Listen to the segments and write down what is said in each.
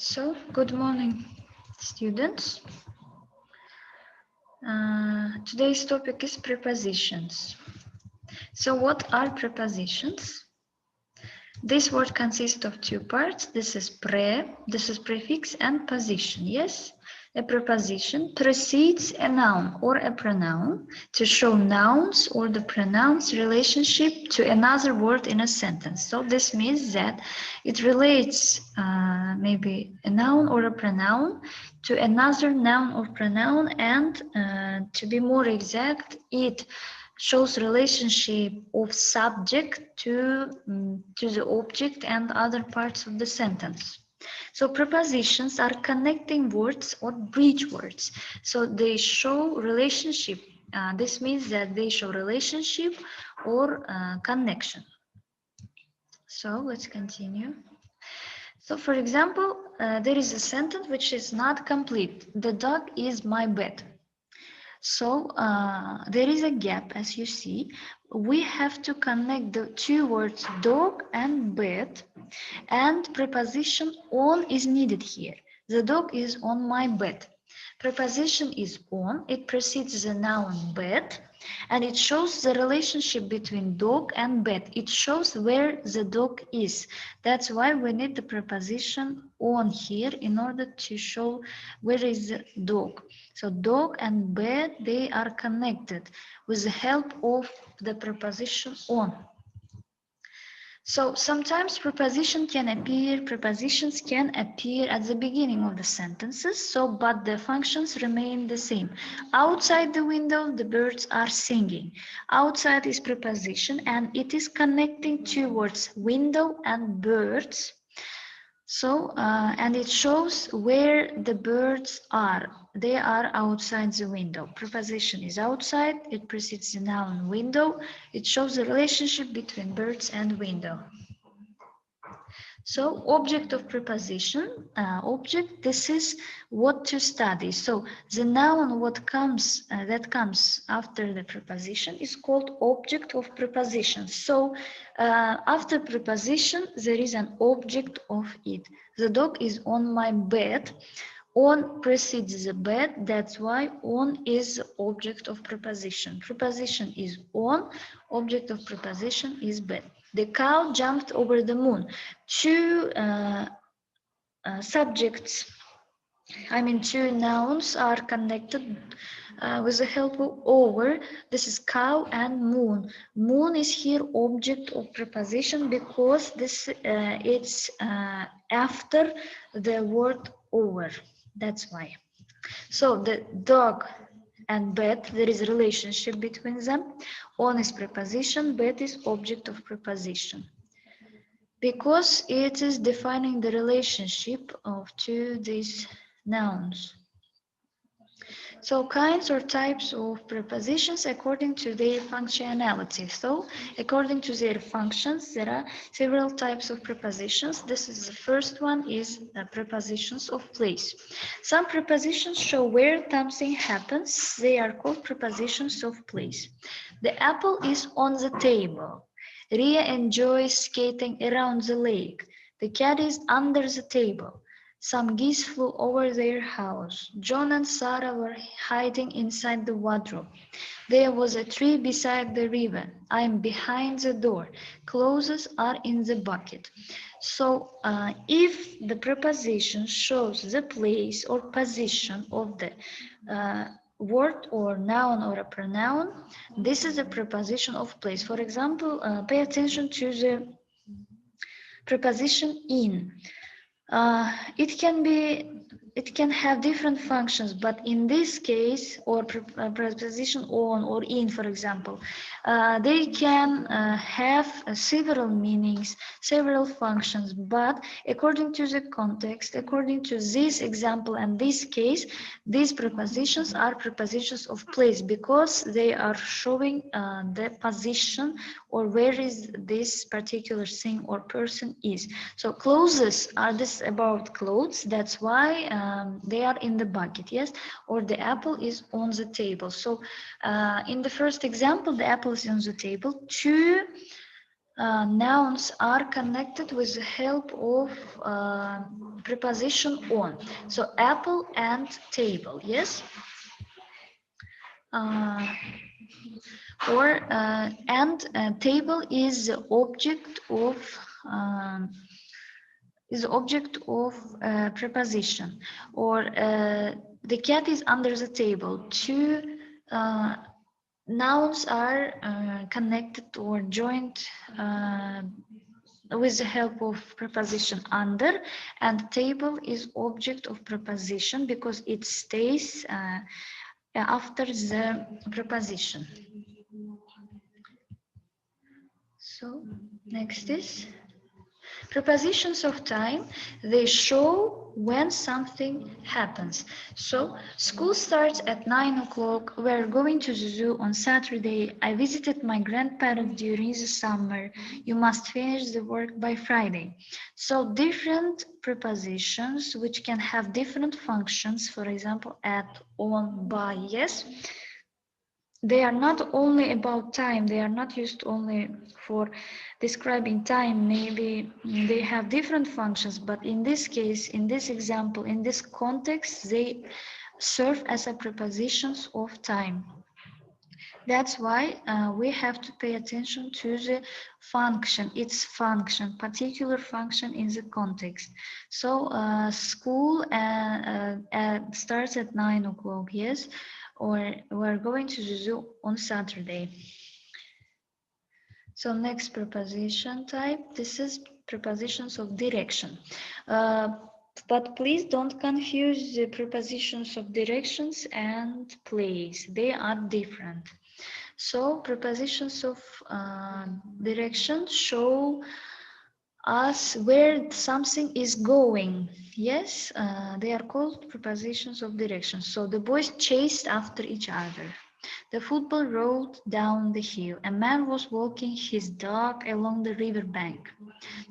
So, good morning, students. Today's topic is prepositions. So, what are prepositions? This word consists of two parts. This is prefix, and position. Yes, a preposition precedes a noun or a pronoun to show nouns or the pronoun's relationship to another word in a sentence. So this means that it relates maybe a noun or a pronoun to another noun or pronoun, and to be more exact, it shows relationship of subject to the object and other parts of the sentence. So prepositions are connecting words or bridge words. So they show relationship. This means that they show relationship or connection. So let's continue. So for example, there is a sentence which is not complete. The dog is my bed. So there is a gap, as you see. We have to connect the two words dog and bed, and preposition on is needed here. The dog is on my bed. Preposition is on, it precedes the noun bed, and it shows the relationship between dog and bed. It shows where the dog is. That's why we need the preposition on here in order to show where is the dog. So dog and bed, they are connected with the help of the preposition on. So sometimes prepositions can appear at the beginning of the sentences, but the functions remain the same. Outside the window, the birds are singing. Outside is preposition, and it is connecting two words, window and birds. So, and it shows where the birds are. They are outside the window. Preposition is outside. It precedes the noun window. It shows the relationship between birds and window. So, object of preposition, object, this is what to study. So, the noun that comes after the preposition is called object of preposition. So, after preposition, there is an object of it. The dog is on my bed. On precedes the bed, that's why on is the object of preposition. Preposition is on, object of preposition is bed. The cow jumped over the moon. Two subjects, two nouns are connected with the help of over. This is cow and moon. Moon is here object of preposition because it's after the word over. That's why. So the dog and bed, there is a relationship between them. On is preposition, bed is object of preposition, because it is defining the relationship of these nouns. So kinds or types of prepositions according to their functionality. So according to their functions, there are several types of prepositions. This is the first one, is prepositions of place. Some prepositions show where something happens. They are called prepositions of place. The apple is on the table. Ria enjoys skating around the lake. The cat is under the table. Some geese flew over their house. John and Sarah were hiding inside the wardrobe. There was a tree beside the river. I am behind the door. Clothes are in the bucket. So if the preposition shows the place or position of the word or noun or a pronoun, this is a preposition of place. For example, pay attention to the preposition in. It can have different functions, but in this case, or preposition on or in, for example, they can have several meanings, several functions, but according to the context, according to this example and this case, these prepositions are prepositions of place because they are showing the position or where is this particular thing or person is. So clothes are this about clothes, that's why they are in the bucket, yes, or the apple is on the table. So in the first example, the apple is on the table. Two nouns are connected with the help of preposition on. So apple and table, yes? Table is the object of preposition, or the cat is under the table. Two nouns are connected or joined with the help of preposition under, and table is object of preposition because it stays after the preposition. So next is prepositions of time. They show when something happens. So school starts at 9 o'clock. We're going to the zoo on Saturday. I visited my grandparents during the summer. You must finish the work by Friday. So different prepositions which can have different functions. For example, at, on, by, yes. They are not only about time, they are not used only for describing time. Maybe they have different functions, but in this case, in this example, in this context, they serve as a prepositions of time. That's why we have to pay attention to the function, its function, particular function in the context. So school starts at 9 o'clock, yes, or we're going to the zoo on Saturday. So next preposition type, this is prepositions of direction. But please don't confuse the prepositions of directions and place. They are different. So prepositions of direction show us where something is going. Yes, they are called prepositions of direction. So the boys chased after each other. The football rolled down the hill. A man was walking his dog along the riverbank.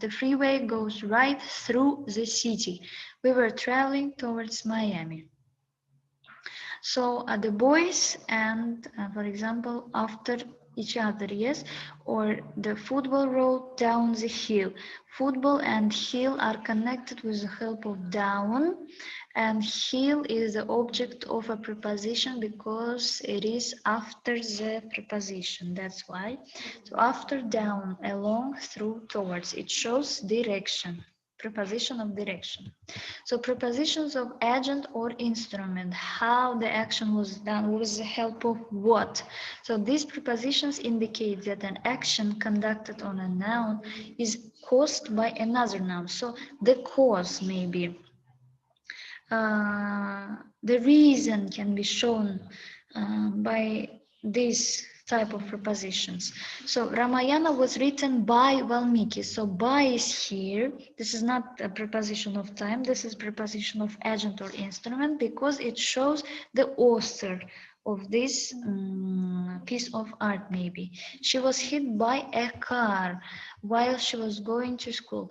The freeway goes right through the city. We were traveling towards Miami. So the boys and, for example, after each other, yes, or the football rolled down the hill. Football and hill are connected with the help of down, and hill is the object of a preposition because it is after the preposition. That's why. So after, down, along, through, towards, it shows direction. Preposition of direction. So prepositions of agent or instrument, how the action was done with the help of what. So these prepositions indicate that an action conducted on a noun is caused by another noun. So the cause maybe. The reason can be shown by this type of prepositions. So Ramayana was written by Valmiki. So by is here. This is not a preposition of time. This is preposition of agent or instrument because it shows the author of this piece of art maybe. She was hit by a car while she was going to school.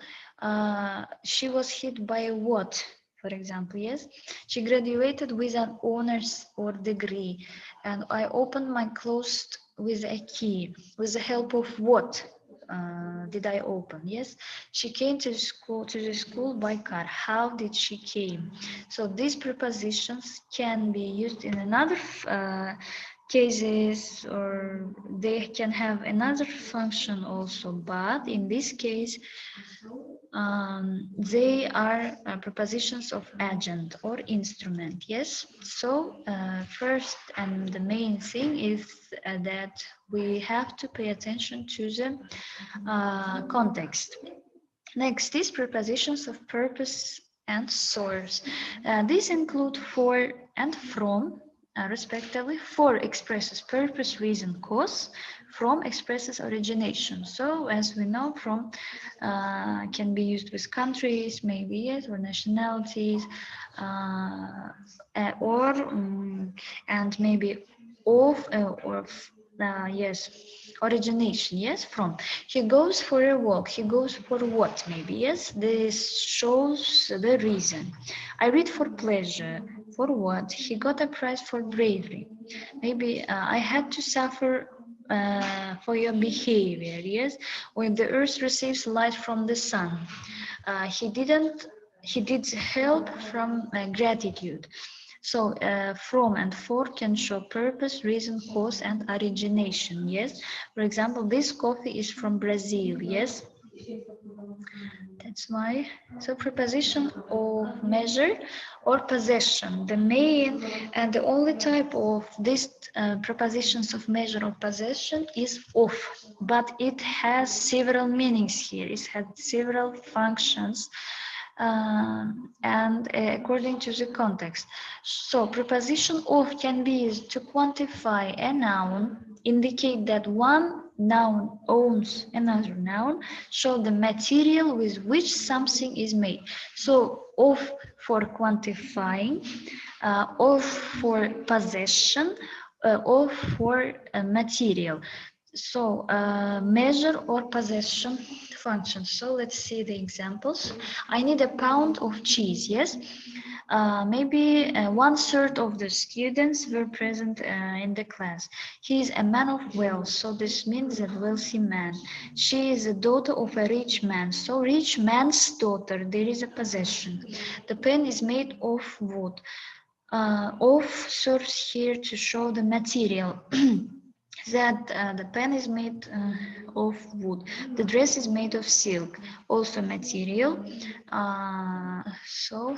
She was hit by what? For example, yes, she graduated with an honors or degree, and I opened my closed with a key. With the help of what did I open? Yes, she came to the school by car. How did she came? So these prepositions can be used in another cases, or they can have another function also, but in this case they are prepositions of agent or instrument. Yes, so first and the main thing is that we have to pay attention to the context. Next is prepositions of purpose and source. These include for and from, respectively. For expresses purpose, reason, cause. From expresses origination. So as we know, from can be used with countries, maybe, yes, or nationalities, and maybe of or yes, origination, yes, from. He goes for a walk. He goes for what, maybe, yes. This shows the reason. I read for pleasure. For what? He got a prize for bravery. Maybe I had to suffer for your behavior. Yes, when the earth receives light from the sun, he did help from gratitude. So from and for can show purpose, reason, cause, and origination. Yes, for example, this coffee is from Brazil. Yes, that's why. So preposition of measure or possession. The main and the only type of these prepositions of measure or possession is of, but it has several meanings here. It has several functions. And according to the context. So preposition of can be used to quantify a noun, indicate that one noun owns another noun, show the material with which something is made. So of for quantifying, of for possession, of for material. So measure or possession function. So let's see the examples. I need a pound of cheese. Yes. Maybe 1/3 of the students were present in the class. He is a man of wealth, so this means a wealthy man. She is a daughter of a rich man, so rich man's daughter. There is a possession. The pen is made of wood. Of serves here to show the material. That the pen is made of wood. The dress is made of silk, also material. So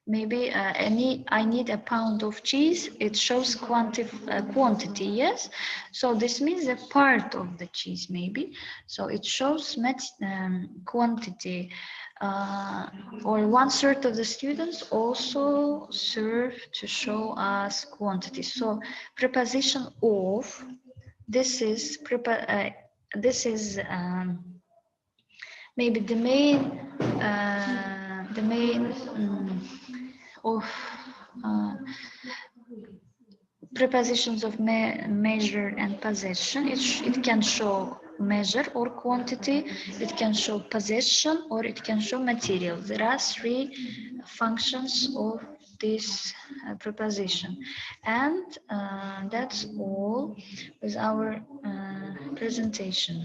maybe I need a pound of cheese. It shows quantity, yes. So this means a part of the cheese, maybe. So it shows quantity. Or 1/3 of the students also serve to show us quantity. So preposition of, this is maybe the main of prepositions of measure and possession. It can show measure or quantity, it can show possession, or it can show material. There are three functions of this preposition. And that's all with our presentation.